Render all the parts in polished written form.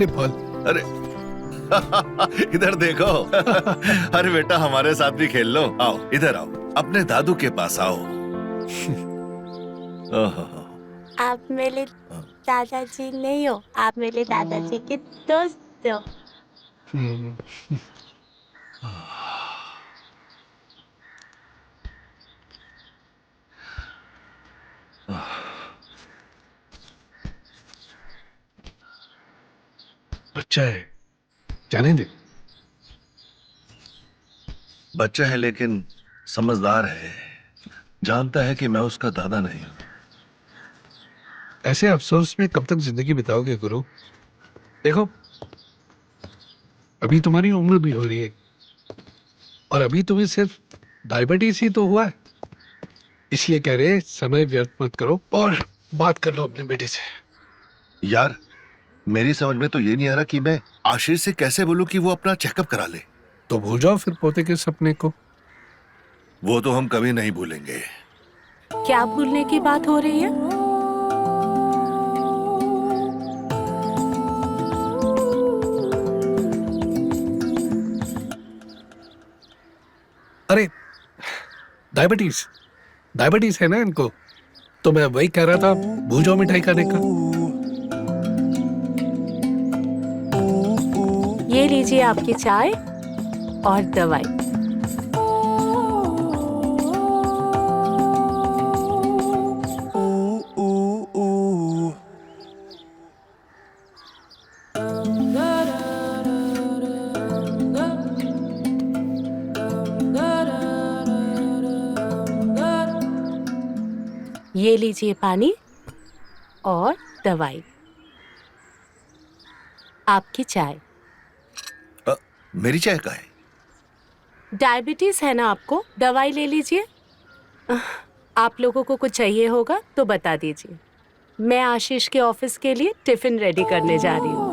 अरे बोल। अरे इधर देखो। अरे बेटा हमारे साथ भी खेल लो। आओ इधर आओ, अपने दादू के पास आओ। ओहो, आप मेरे दादाजी नहीं हो, आप मेरे दादाजी के दोस्त हो। बच्चा है, जाने दे। बच्चा है लेकिन समझदार है, जानता है कि मैं उसका दादा नहीं हूं। ऐसे अफसोस में कब तक जिंदगी बिताओगे गुरु? देखो, अभी तुम्हारी उम्र भी हो रही है और अभी तुम्हें सिर्फ डायबिटीज ही तो हुआ है। इसलिए कह रहे समय व्यर्थ मत करो और बात कर लो अपने बेटे से। यार मेरी समझ में तो ये नहीं आ रहा कि मैं आशीष से कैसे बोलूं कि वो अपना चेकअप करा ले। तो भूल जाओ फिर पोते के सपने को। वो तो हम कभी नहीं भूलेंगे। क्या भूलने की बात हो रही है? अरे डायबिटीज डायबिटीज है ना इनको, तो मैं वही कह रहा था, भूल जाओ मिठाई खाने का। ये लीजिए आपकी चाय और दवाई। ये लीजिए पानी और दवाई। आपकी चाय। मेरी चाय का है? डायबिटीज है ना आपको, दवाई ले लीजिए। आप लोगों को कुछ चाहिए होगा तो बता दीजिए। मैं आशीष के ऑफिस के लिए टिफिन रेडी करने जा रही हूँ।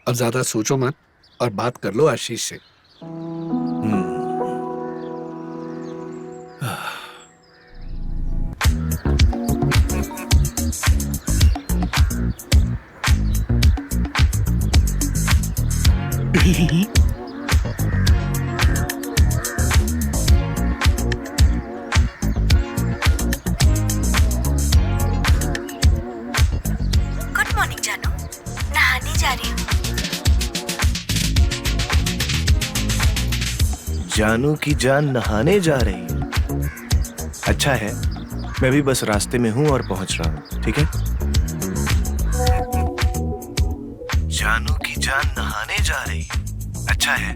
अब ज्यादा सोचो मत और बात कर लो आशीष से। गुड मॉर्निंग जानू, नहाने जा रही हूँ। जानू की जान नहाने जा रही है। अच्छा है, मैं भी बस रास्ते में हूं और पहुंच रहा हूं, ठीक है? जानू की जान नहाने जा रही है। अच्छा है।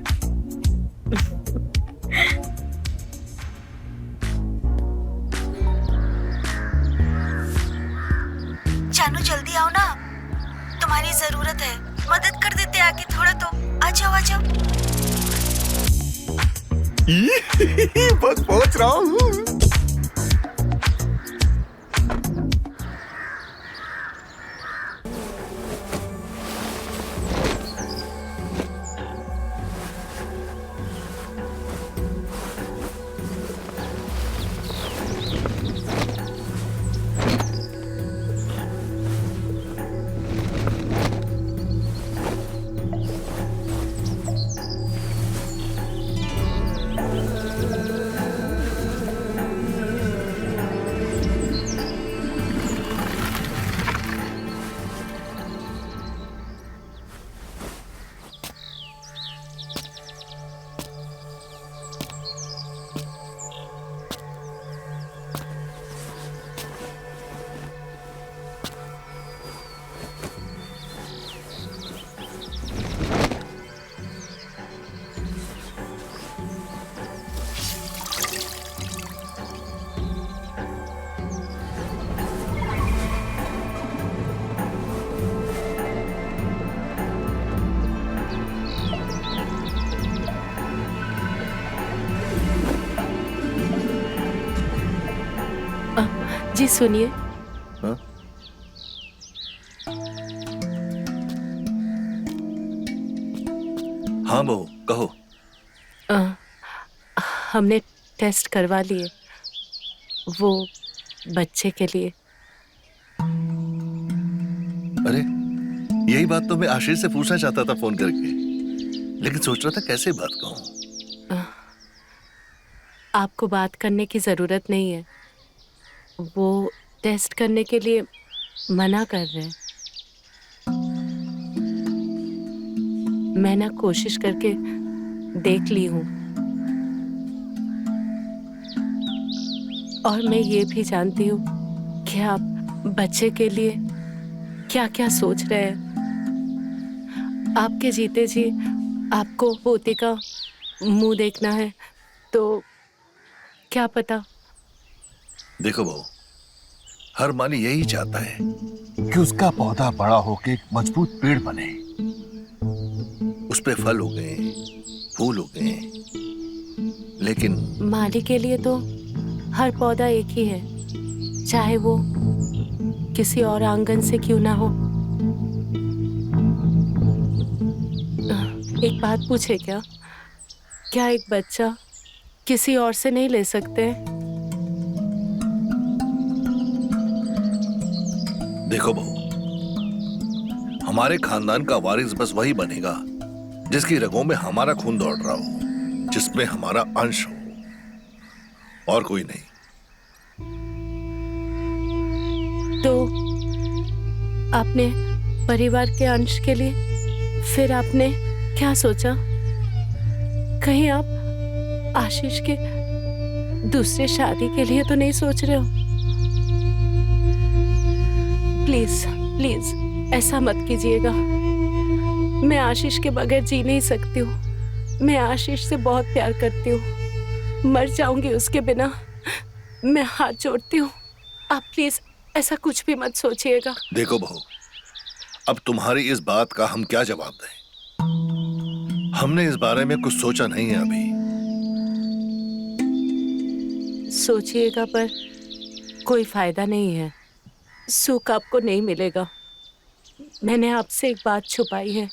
जानू जल्दी आओ ना, तुम्हारी जरूरत है। मदद कर देते आगे थोड़ा तो। आ जाओ आ जाओ। बस पहुंच रहा हूं। जी सुनिए। हाँ? हाँ बहू कहो। अ, हमने टेस्ट करवा लिए, वो बच्चे के लिए। अरे, यही बात तो मैं आशीष से पूछना चाहता था फोन करके, लेकिन सोच रहा था कैसे बात कहूं। आपको बात करने की जरूरत नहीं है, वो टेस्ट करने के लिए मना कर रहे हैं। मैं ना कोशिश करके देख ली हूँ, और मैं ये भी जानती हूँ कि आप बच्चे के लिए क्या क्या सोच रहे हैं। आपके जीते जी आपको पोते का मुंह देखना है, तो क्या पता। देखो बहू, हर माली यही चाहता है कि उसका पौधा बड़ा होके एक मजबूत पेड़ बने। उस पे फल हो गए, फूल हो गए, लेकिन माली के लिए तो हर पौधा एक ही है, चाहे वो किसी और आंगन से क्यों ना हो। एक बात पूछे क्या एक बच्चा किसी और से नहीं ले सकते? देखो बहू, हमारे खानदान का वारिस बस वही बनेगा जिसकी रगों में हमारा खून दौड़ रहा हो, जिसमें हमारा अंश हो, और कोई नहीं। तो आपने परिवार के अंश के लिए फिर आपने क्या सोचा? कहीं आप आशीष के दूसरे शादी के लिए तो नहीं सोच रहे हो? प्लीज प्लीज ऐसा मत कीजिएगा। मैं आशीष के बगैर जी नहीं सकती हूँ। मैं आशीष से बहुत प्यार करती हूँ, मर जाऊंगी उसके बिना। मैं हाथ जोड़ती हूँ, आप प्लीज ऐसा कुछ भी मत सोचिएगा। देखो बहू, अब तुम्हारी इस बात का हम क्या जवाब दें? हमने इस बारे में कुछ सोचा नहीं है अभी। सोचिएगा पर कोई फायदा नहीं है, सुख आपको नहीं मिलेगा। मैंने आपसे एक बात छुपाई है।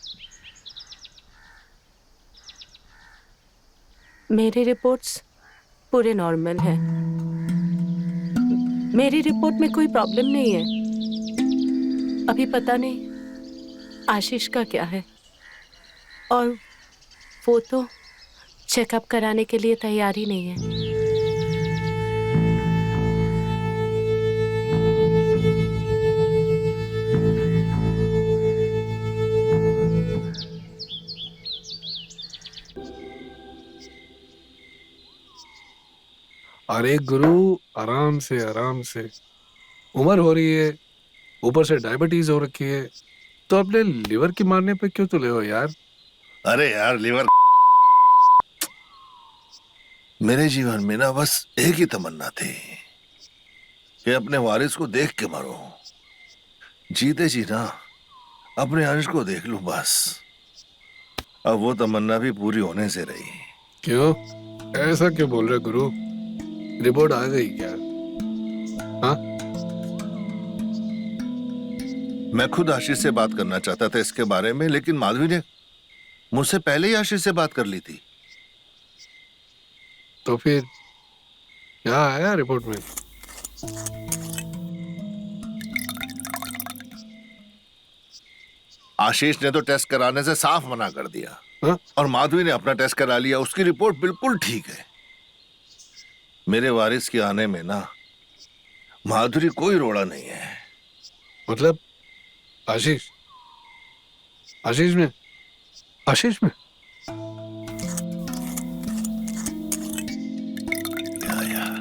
मेरी रिपोर्ट्स पूरे नॉर्मल हैं। मेरी रिपोर्ट में कोई प्रॉब्लम नहीं है। अभी पता नहीं आशीष का क्या है, और वो तो चेकअप कराने के लिए तैयार ही नहीं है। अरे गुरु, आराम से आराम से। उम्र हो रही है, ऊपर से डायबिटीज हो रखी है, तो अपने लिवर की मारने पे क्यों तुले हो यार? अरे यार, लीवर, मेरे जीवन में ना बस एक ही तमन्ना थी कि अपने वारिस को देख के मरूं, जीते जी ना अपने अंश को देख लूं बस। अब वो तमन्ना भी पूरी होने से रही। क्यों ऐसा क्यों बोल रहे गुरु? रिपोर्ट आ गई क्या? हाँ, मैं खुद आशीष से बात करना चाहता था इसके बारे में, लेकिन माधवी ने मुझसे पहले ही आशीष से बात कर ली थी। तो फिर क्या आया रिपोर्ट में? आशीष ने तो टेस्ट कराने से साफ मना कर दिया। हाँ? और माधवी ने अपना टेस्ट करा लिया, उसकी रिपोर्ट बिल्कुल ठीक है। मेरे वारिस के आने में ना माधुरी कोई रोड़ा नहीं है। मतलब आशीष आशीष में आशीष में क्या यार,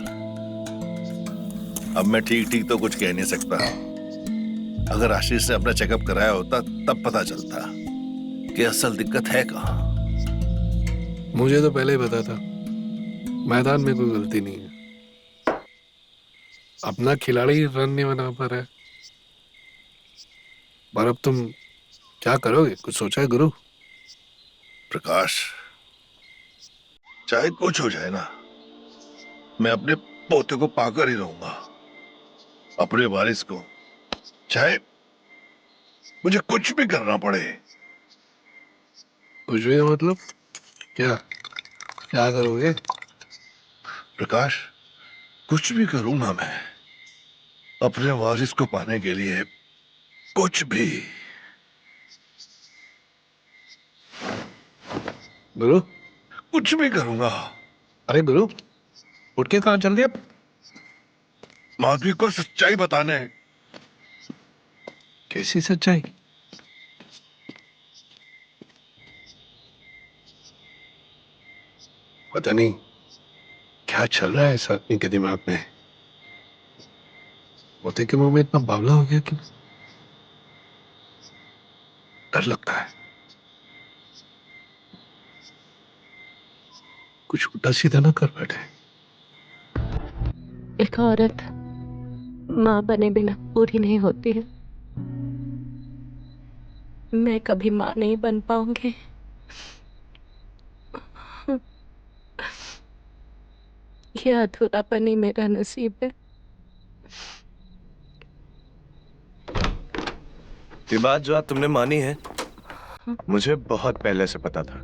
अब मैं ठीक ठीक तो कुछ कह नहीं सकता। अगर आशीष ने अपना चेकअप कराया होता तब पता चलता कि असल दिक्कत है कहाँ। मुझे तो पहले ही पता था, मैदान में कोई गलती नहीं है। अपना खिलाड़ी रन नहीं बना पा रहा है। पर अब तुम क्या करोगे? कुछ सोचा है गुरु? प्रकाश, चाहे कुछ हो जाए ना, मैं अपने पोते को पाकर ही रहूंगा, अपने वारिस को, चाहे मुझे कुछ भी करना पड़े। कुछ भी मतलब? क्या क्या करोगे? प्रकाश, कुछ भी करूंगा मैं अपने वारिस को पाने के लिए, कुछ भी। गुरु, कुछ भी करूंगा। अरे गुरु, उठ के कहाँ चल दिया? माधवी को सच्चाई बताने। कैसी सच्चाई? पता नहीं क्या चल रहा है इस आदमी के दिमाग में। मोती के मुंह में इतना बावला हो गया कि डर लगता है। कुछ उल्टा सीधा ना कर बैठे। एक औरत माँ बने बिना पूरी नहीं होती है। मैं कभी माँ नहीं बन पाऊंगी। ये अधूरापन ही मेरा नसीब है। ये बात जो आज तुमने मानी है, मुझे बहुत पहले से पता था।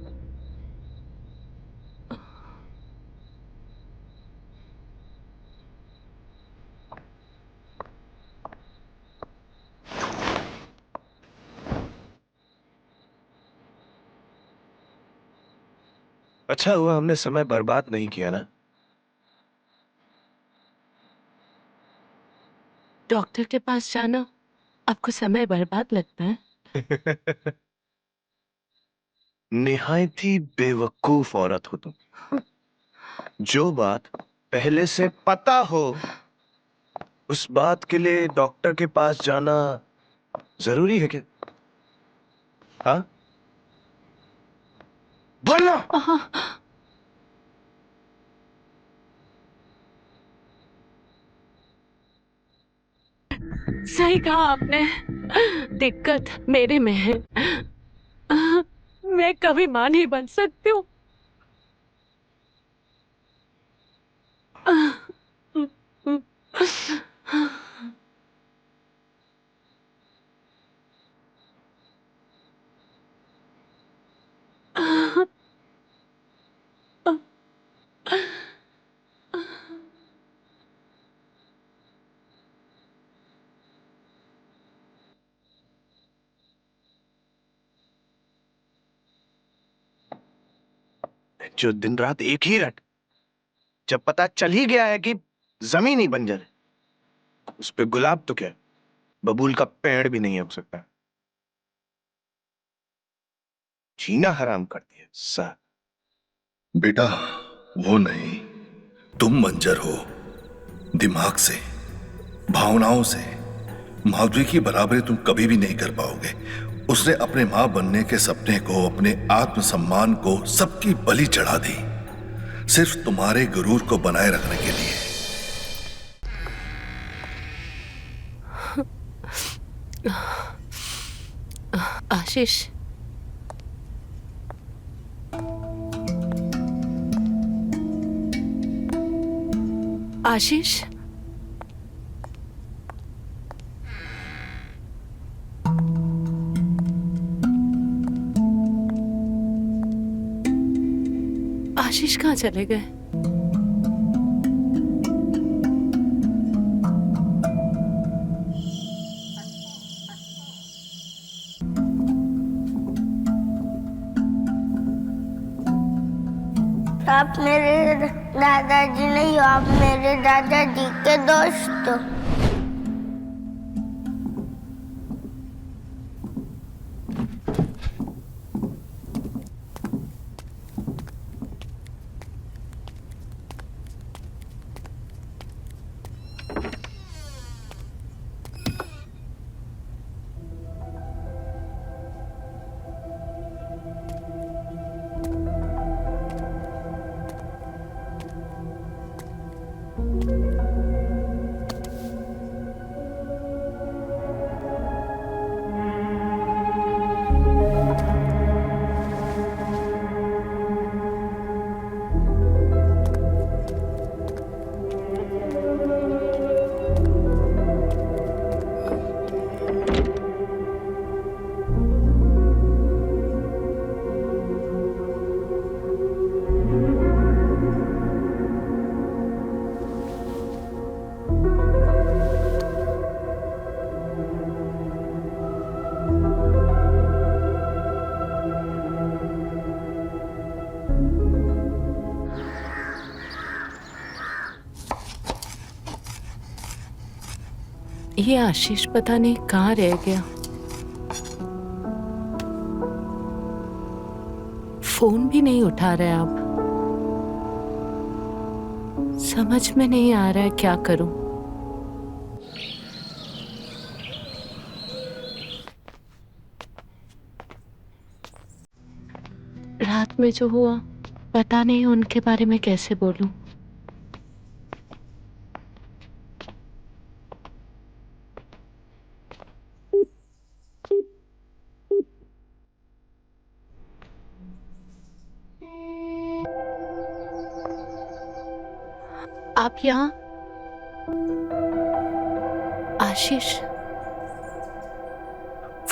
अच्छा हुआ हमने समय बर्बाद नहीं किया ना। डॉक्टर के पास जाना आपको समय बर्बाद लगता है? निहायत ही बेवकूफ औरत हो तुम। जो बात पहले से पता हो, उस बात के लिए डॉक्टर के पास जाना जरूरी है क्या? हाँ, बोलो। सही कहा आपने। दिक्कत मेरे में है। मैं कभी मां नहीं बन सकती हूँ। जो दिन रात एक ही रट, जब पता चल ही गया है कि जमीन ही बंजर है, उस पे गुलाब तो क्या, बबूल का पेड़ भी नहीं उग सकता। जीना हराम कर दिया सा। बेटा, वो नहीं, तुम बंजर हो। दिमाग से, भावनाओं से माधवी की बराबरी तुम कभी भी नहीं कर पाओगे। उसने अपने मां बनने के सपने को, अपने आत्मसम्मान को, सबकी बलि चढ़ा दी, सिर्फ तुम्हारे गुरूर को बनाए रखने के लिए। आशीष, आशीष, आशीष कहाँ चले गए? आप मेरे दादाजी नहीं हो, आप मेरे दादाजी के दोस्त हो। ये आशीष पता नहीं कहाँ रह गया। फोन भी नहीं उठा रहे आप। समझ में नहीं आ रहा है क्या करूं। रात में जो हुआ पता नहीं उनके बारे में कैसे बोलूं। आप यहाँ? आशीष,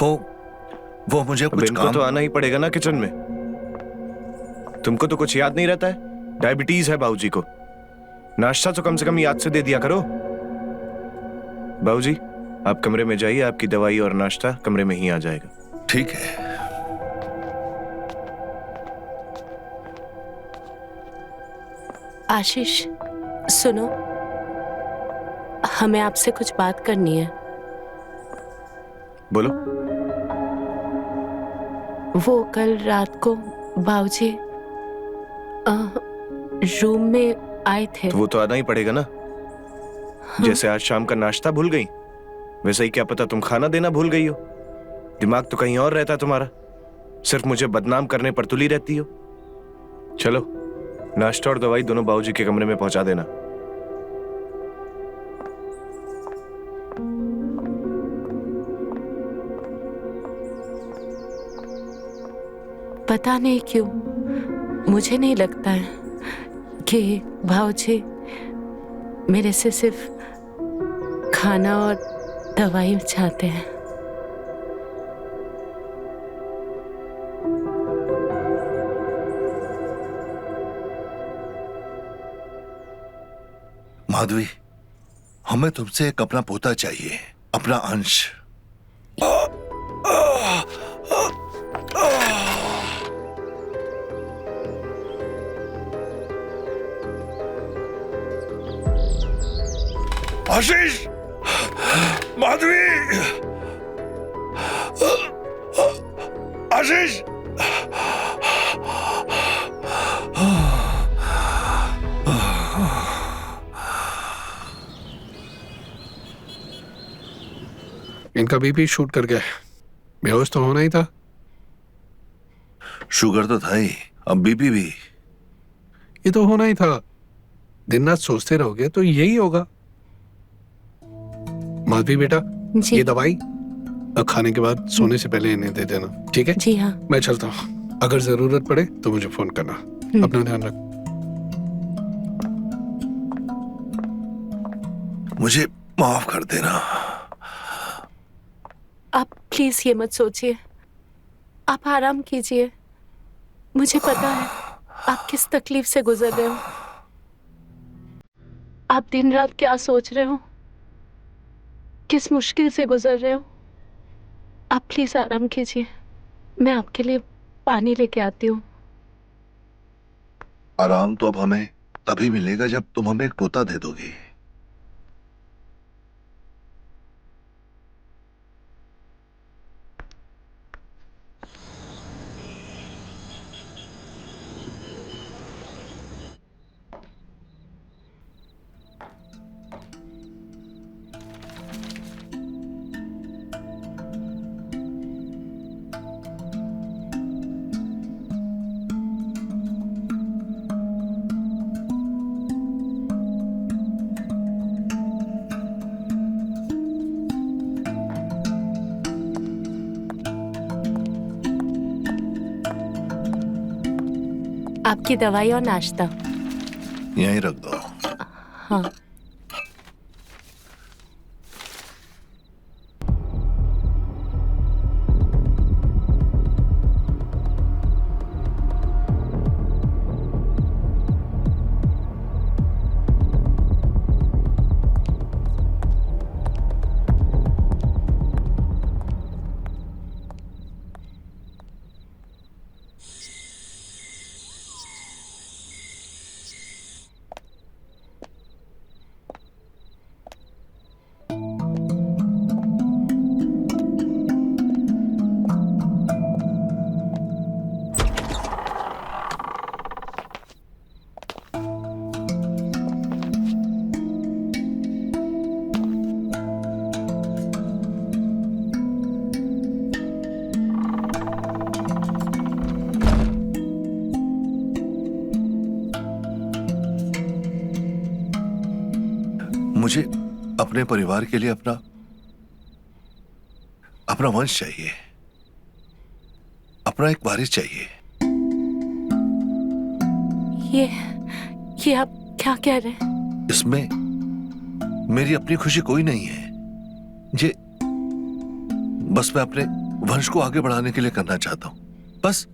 वो मुझे अब कुछ इनको काम तो आना ही पड़ेगा ना किचन में। तुमको तो कुछ याद नहीं रहता है? डायबिटीज है बाबूजी को। नाश्ता तो कम से कम याद से दे दिया करो। बाबूजी, आप कमरे में जाइए, आपकी दवाई और नाश्ता कमरे में ही आ जाएगा। ठीक है। आशीष सुनो, हमें आपसे कुछ बात करनी है। बोलो। वो कल रात को बाबूजी रूम में आए थे। तो वो तो आना ही पड़ेगा ना। जैसे आज शाम का नाश्ता भूल गई, वैसे ही क्या पता तुम खाना देना भूल गई हो। दिमाग तो कहीं और रहता तुम्हारा। सिर्फ मुझे बदनाम करने पर तुली रहती हो। चलो, नाश्ता और दवाई दोनों बाबूजी के कमरे में पहुंचा देना। पता नहीं क्यों मुझे नहीं लगता है कि भाऊजी मेरे से सिर्फ खाना और दवाई चाहते हैं। माधवी, हमें तुमसे एक अपना पोता चाहिए, अपना अंश। आशीष, माधवी, आशीष। इनका बीपी शूट कर गया। बेहोश तो होना ही था। शुगर तो था ही, अब बीपी भी। ये तो होना ही था। दिन रात सोचते रहोगे तो यही होगा। माधवी बेटा, जी। ये दवाई खाने के बाद सोने से पहले इन्हें दे देना, ठीक है? जी हाँ। मैं चलता हूँ। अगर जरूरत पड़े तो मुझे फोन करना। अपना ध्यान रख। मुझे माफ कर देना। आप प्लीज ये मत सोचिए, आप आराम कीजिए। मुझे पता है आप किस तकलीफ से गुजर रहे हो। आप दिन रात क्या सोच रहे हो, किस मुश्किल से गुजर रहे हो। आप प्लीज आराम कीजिए। मैं आपके लिए पानी लेके आती हूँ। आराम तो अब हमें तभी मिलेगा जब तुम हमें एक पोता दे दोगी। आपकी दवाई और नाश्ता। यहीं रख दो। हाँ। मुझे अपने परिवार के लिए अपना अपना वंश चाहिए, अपना एक वारिस चाहिए। ये आप क्या कह रहे हैं? इसमें मेरी अपनी खुशी कोई नहीं है। ये बस मैं अपने वंश को आगे बढ़ाने के लिए करना चाहता हूं। बस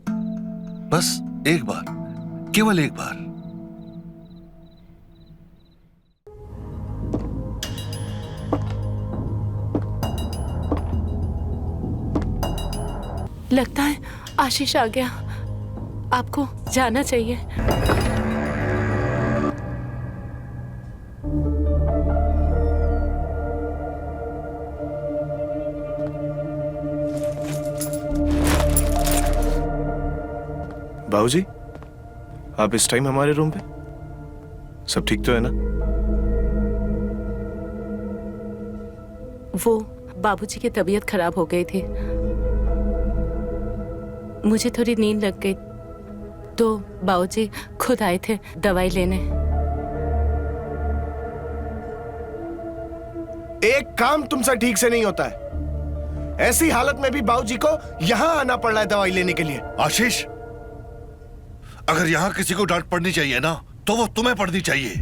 बस एक बार, केवल एक बार। लगता है आशीष आ गया। आपको जाना चाहिए। बाबूजी, आप इस टाइम हमारे रूम पे? सब ठीक तो है ना? वो बाबूजी की तबीयत खराब हो गई थी, मुझे थोड़ी नींद लग गई तो बाबूजी खुद आए थे दवाई लेने। एक काम तुमसे ठीक से नहीं होता है। ऐसी हालत में भी बाबूजी को यहां आना पड़ रहा है दवाई लेने के लिए। आशीष, अगर यहां किसी को डांट पड़नी चाहिए ना, तो वो तुम्हें पड़नी चाहिए।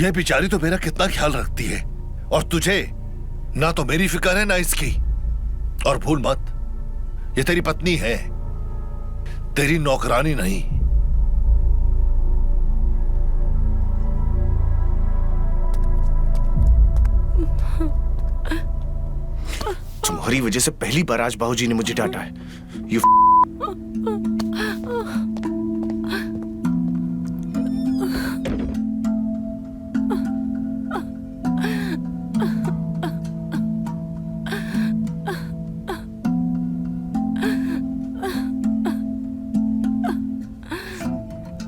यह बेचारी तो मेरा कितना ख्याल रखती है, और तुझे ना तो मेरी फिक्र है ना इसकी। और भूल मत, ये तेरी पत्नी है, तेरी नौकरानी नहीं। तुम्हारी वजह से पहली बार आज बाबूजी ने मुझे डांटा है। यू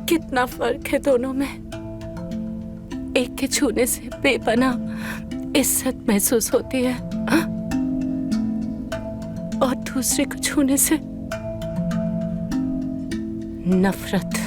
कितना फर्क है दोनों में। एक के छूने से बेपनाह इज्जत महसूस होती है, और दूसरे को छूने से नफरत।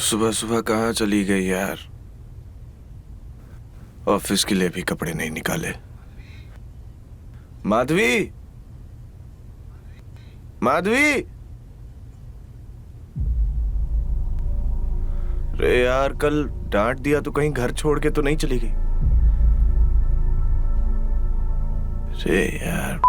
सुबह सुबह कहाँ चली गई यार? ऑफिस के लिए भी कपड़े नहीं निकाले। माधवी, माधवी, रे यार कल डांट दिया तो कहीं घर छोड़ के तो नहीं चली गई? रे यार,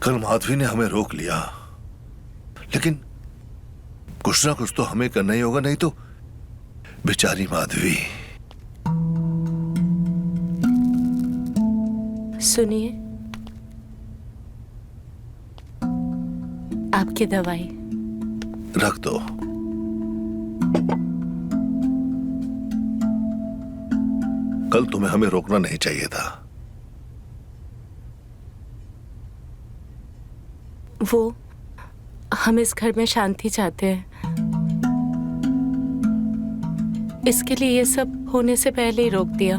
कल माधवी ने हमें रोक लिया, लेकिन कुछ ना कुछ तो हमें करना ही होगा, नहीं तो बेचारी माधवी। सुनिए, आपकी दवाई रख दो। कल तुम्हें हमें रोकना नहीं चाहिए था। वो हम इस घर में शांति चाहते हैं, इसके लिए ये सब होने से पहले ही रोक दिया।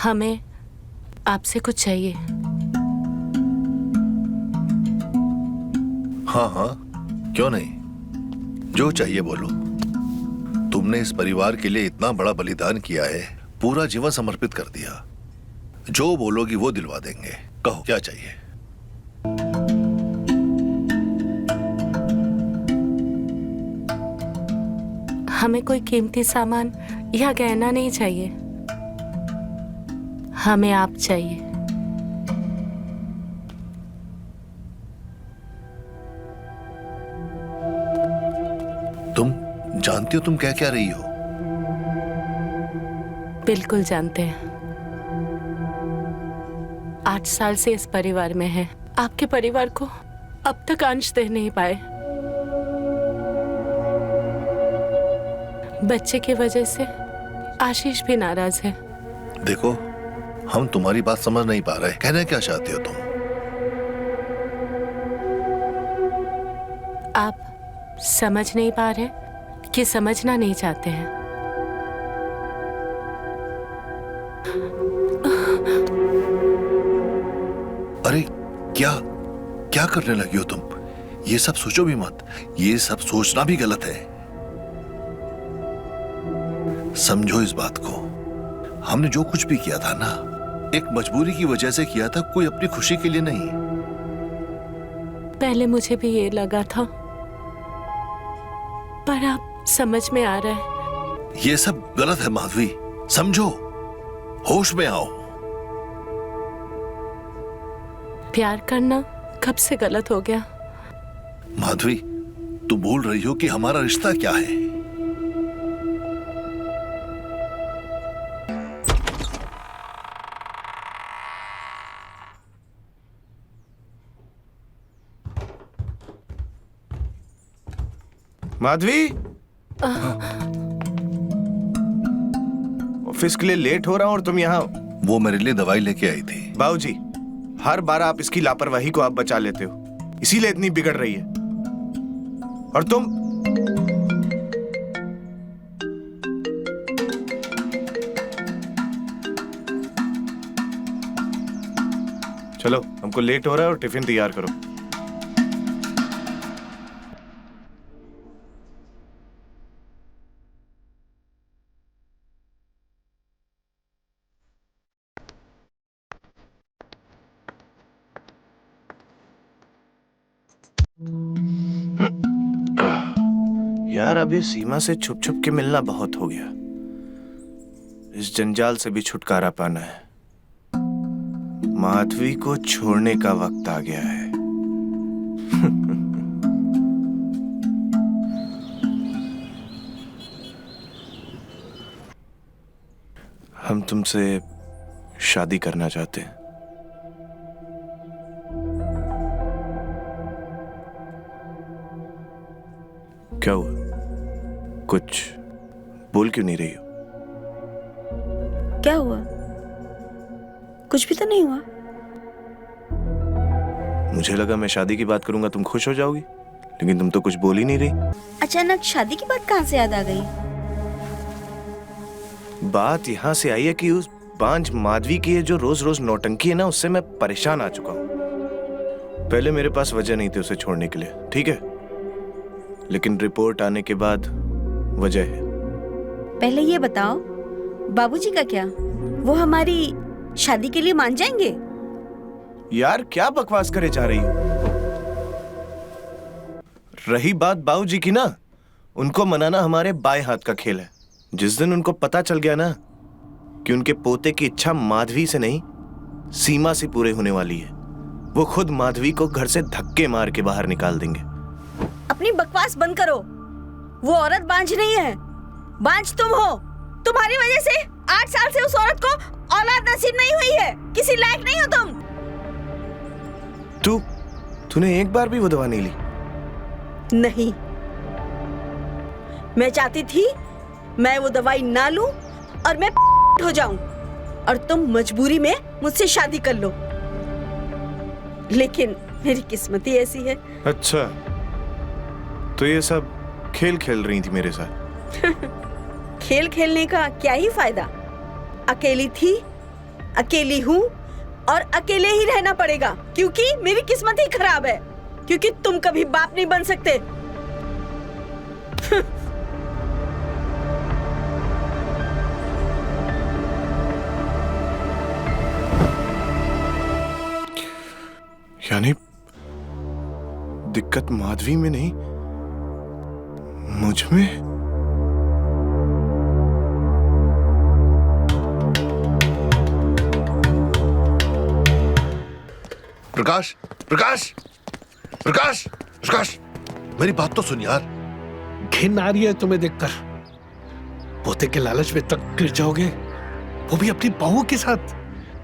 हमें आपसे कुछ चाहिए। हाँ हाँ, क्यों नहीं, जो चाहिए बोलो। तुमने इस परिवार के लिए इतना बड़ा बलिदान किया है, पूरा जीवन समर्पित कर दिया। जो बोलोगी वो दिलवा देंगे। कहो क्या चाहिए। हमें कोई कीमती सामान या गहना नहीं चाहिए, हमें आप चाहिए। तुम जानती हो तुम क्या क्या रही हो? बिल्कुल जानते हैं। 8 साल से इस परिवार में है। आपके परिवार को अब तक अंश दे नहीं पाए। बच्चे की वजह से आशीष भी नाराज है। देखो, हम तुम्हारी बात समझ नहीं पा रहे। कहना क्या चाहते हो तुम? आप समझ नहीं पा रहे कि समझना नहीं चाहते हैं? अरे क्या क्या करने लगी हो तुम? ये सब सोचो भी मत। ये सब सोचना भी गलत है। समझो इस बात को। हमने जो कुछ भी किया था ना, एक मजबूरी की वजह से किया था, कोई अपनी खुशी के लिए नहीं। पहले मुझे भी ये लगा था, पर अब समझ में आ रहा है। ये सब गलत है माधवी, समझो, होश में आओ। प्यार करना कब से गलत हो गया? माधवी, तू बोल रही हो कि हमारा रिश्ता क्या है? माधवी, ऑफिस के लिए लेट हो रहा हूं और तुम यहाँ। वो मेरे लिए दवाई लेके आई थी। बाबूजी, हर बार आप इसकी लापरवाही को आप बचा लेते हो, इसीलिए इतनी बिगड़ रही है। और तुम चलो, हमको लेट हो रहा है और टिफिन तैयार करो। यार, अब ये सीमा से छुप छुप के मिलना बहुत हो गया। इस जंजाल से भी छुटकारा पाना है। माधवी को छोड़ने का वक्त आ गया है। हम तुमसे शादी करना चाहते हैं। क्या हुआ? कुछ बोल क्यों नहीं रही हो? क्या हुआ? कुछ भी तो नहीं हुआ। मुझे लगा मैं शादी की बात करूंगा तुम खुश हो जाओगी, लेकिन तुम तो कुछ बोल ही नहीं रही। अचानक शादी की बात कहाँ से याद आ गई? बात यहाँ से आई है कि उस बांझ माधवी की ये जो रोज रोज नौटंकी है ना, उससे मैं परेशान आ चुका हूँ। पहले मेरे पास वजह नहीं थी उसे छोड़ने के लिए, ठीक है, लेकिन रिपोर्ट आने के बाद वजह है। पहले ये बताओ, बाबूजी का क्या? वो हमारी शादी के लिए मान जाएंगे? यार, क्या बकवास करे जा रही हो? रही बात बाबूजी की ना, उनको मनाना हमारे बाएं हाथ का खेल है। जिस दिन उनको पता चल गया ना कि उनके पोते की इच्छा माधवी से नहीं सीमा से पूरे होने वाली है, वो खुद माधवी को घर से धक्के मार के बाहर निकाल देंगे। अपनी बकवास बंद करो। वो औरत बांझ नहीं है, बांझ तुम हो। तुम्हारी वजह से 8 साल से उस औरत को औलाद नसीब नहीं हुई है। किसी लायक नहीं हो तुम। तूने एक बार भी वो दवा नहीं ली? नहीं, मैं चाहती थी मैं वो दवाई ना लूं और मैं हो जाऊं और तुम मजबूरी में मुझसे शादी कर लो, लेकिन मेरी किस्मत ही ऐसी है। अच्छा, तो ये सब खेल खेल रही थी मेरे साथ? खेल खेलने का क्या ही फायदा? अकेली थी, अकेली हूँ और अकेले ही रहना पड़ेगा, क्योंकि मेरी किस्मत ही खराब है, क्योंकि तुम कभी बाप नहीं बन सकते। यानी दिक्कत माधवी में नहीं, मुझ में? प्रकाश, प्रकाश, प्रकाश, प्रकाश, मेरी बात तो सुन यार। घिन आ रही है तुम्हें देखकर। पोते के लालच में तक गिर जाओगे, वो भी अपनी बहू के साथ।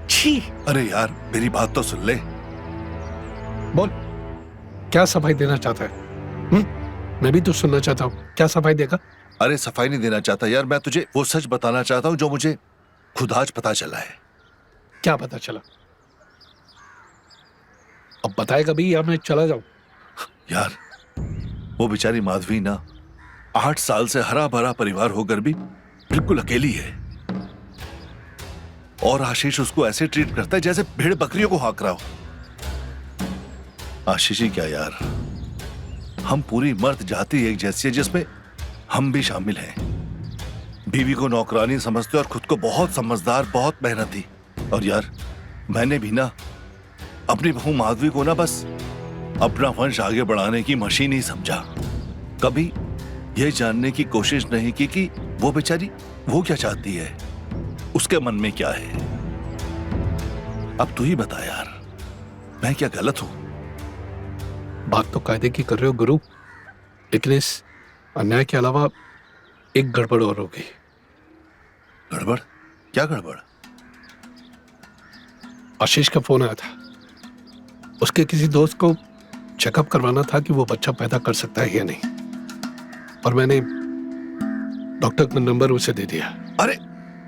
छी! अरे यार, मेरी बात तो सुन ले। बोल, क्या सफाई देना चाहता है? मैं भी तो सुनना चाहता हूँ, क्या सफाई देगा? अरे सफाई नहीं देना चाहता यार, मैं तुझे वो सच बताना चाहता हूँ जो मुझे खुद आज पता चला है। क्या पता चला? अब बताएगा भी या मैं चला जाऊं? यार वो बेचारी माधवी ना 8 साल से हरा भरा परिवार होकर भी बिल्कुल अकेली है, और आशीष उसको ऐसे ट्रीट करता है जैसे भेड़ बकरियों को हाँक रहा हो। आशीष ही क्या यार, हम पूरी मर्द जाति एक जैसी है जिसमें हम भी शामिल हैं। बीवी को नौकरानी समझते और खुद को बहुत समझदार, बहुत मेहनती। और यार मैंने भी ना अपनी बहू माधवी को ना बस अपना वंश आगे बढ़ाने की मशीन ही समझा, कभी यह जानने की कोशिश नहीं की कि वो बेचारी वो क्या चाहती है, उसके मन में क्या है। अब तू ही बता यार, मैं क्या गलत हूं? बात तो कायदे की कर रहे हो गुरु, लेकिन इस अन्याय के अलावा एक गड़बड़ और होगी। गड़बड़? क्या गड़बड़? आशीष का फोन आया था, उसके किसी दोस्त को चेकअप करवाना था कि वो बच्चा पैदा कर सकता है या नहीं, और मैंने डॉक्टर का नंबर उसे दे दिया। अरे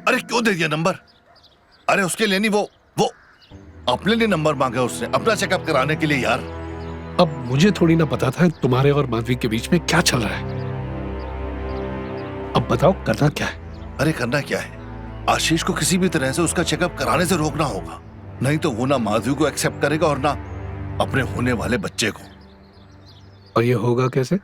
अरे क्यों दे दिया नंबर? अरे उसके लिए नहीं, वो अपने लिए नंबर मांगा उसने, अपना चेकअप कराने के लिए यार। अब मुझे थोड़ी ना पता था तुम्हारे और माधवी के बीच में क्या चल रहा है। अब बताओ करना क्या है? अरे करना क्या है, आशीष को किसी भी तरह से उसका चेकअप कराने से रोकना होगा, नहीं तो वो ना माधवी को एक्सेप्ट करेगा और ना अपने होने वाले बच्चे को। और ये होगा कैसे?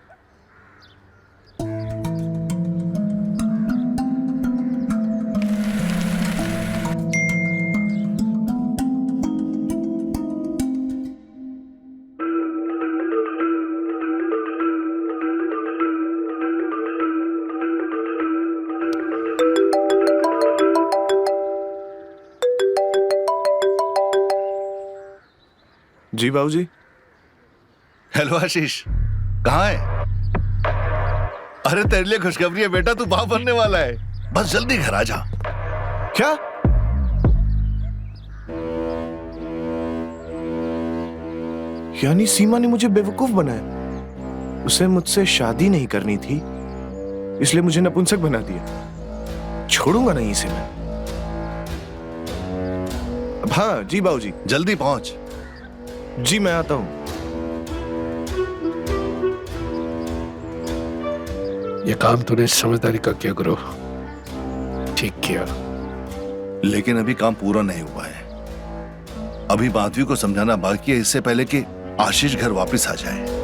जी बाबूजी। हेलो आशीष, कहाँ है? अरे तेरे लिए खुशखबरी है बेटा, तू बाप बनने वाला है, बस जल्दी घर आ जा। क्या? यानी सीमा ने मुझे बेवकूफ बनाया, उसे मुझसे शादी नहीं करनी थी इसलिए मुझे नपुंसक बना दिया। छोड़ूंगा नहीं इसे मैं। अब हाँ जी बाबूजी। जल्दी पहुंच। जी मैं आता हूं। ये काम तूने समझदारी का किया गुरु, ठीक किया। लेकिन अभी काम पूरा नहीं हुआ है, अभी माधवी को समझाना बाकी है, इससे पहले कि आशीष घर वापस आ जाए।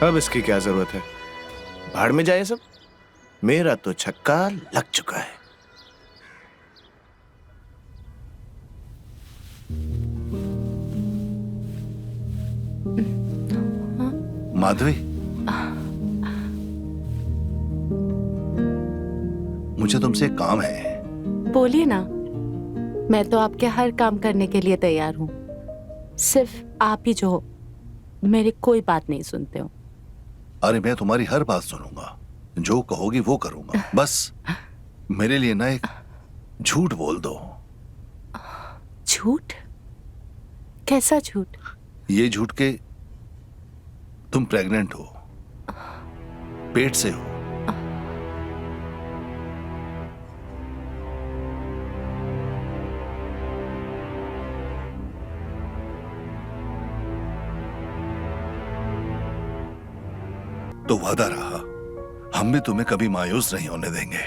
अब इसकी क्या जरूरत है, भाड़ में जाए सब, मेरा तो छक्का लग चुका है। माधवी, मुझे तुमसे एक काम है। बोलिए ना, मैं तो आपके हर काम करने के लिए तैयार हूँ, सिर्फ आप ही जो मेरी कोई बात नहीं सुनते हो। अरे मैं तुम्हारी हर बात सुनूंगा, जो कहोगी वो करूंगा, बस मेरे लिए ना एक झूठ बोल दो। झूठ? कैसा झूठ? ये झूठ के तुम प्रेग्नेंट हो, पेट से हो। तो वादा रहा, हम भी तुम्हें कभी मायूस नहीं होने देंगे।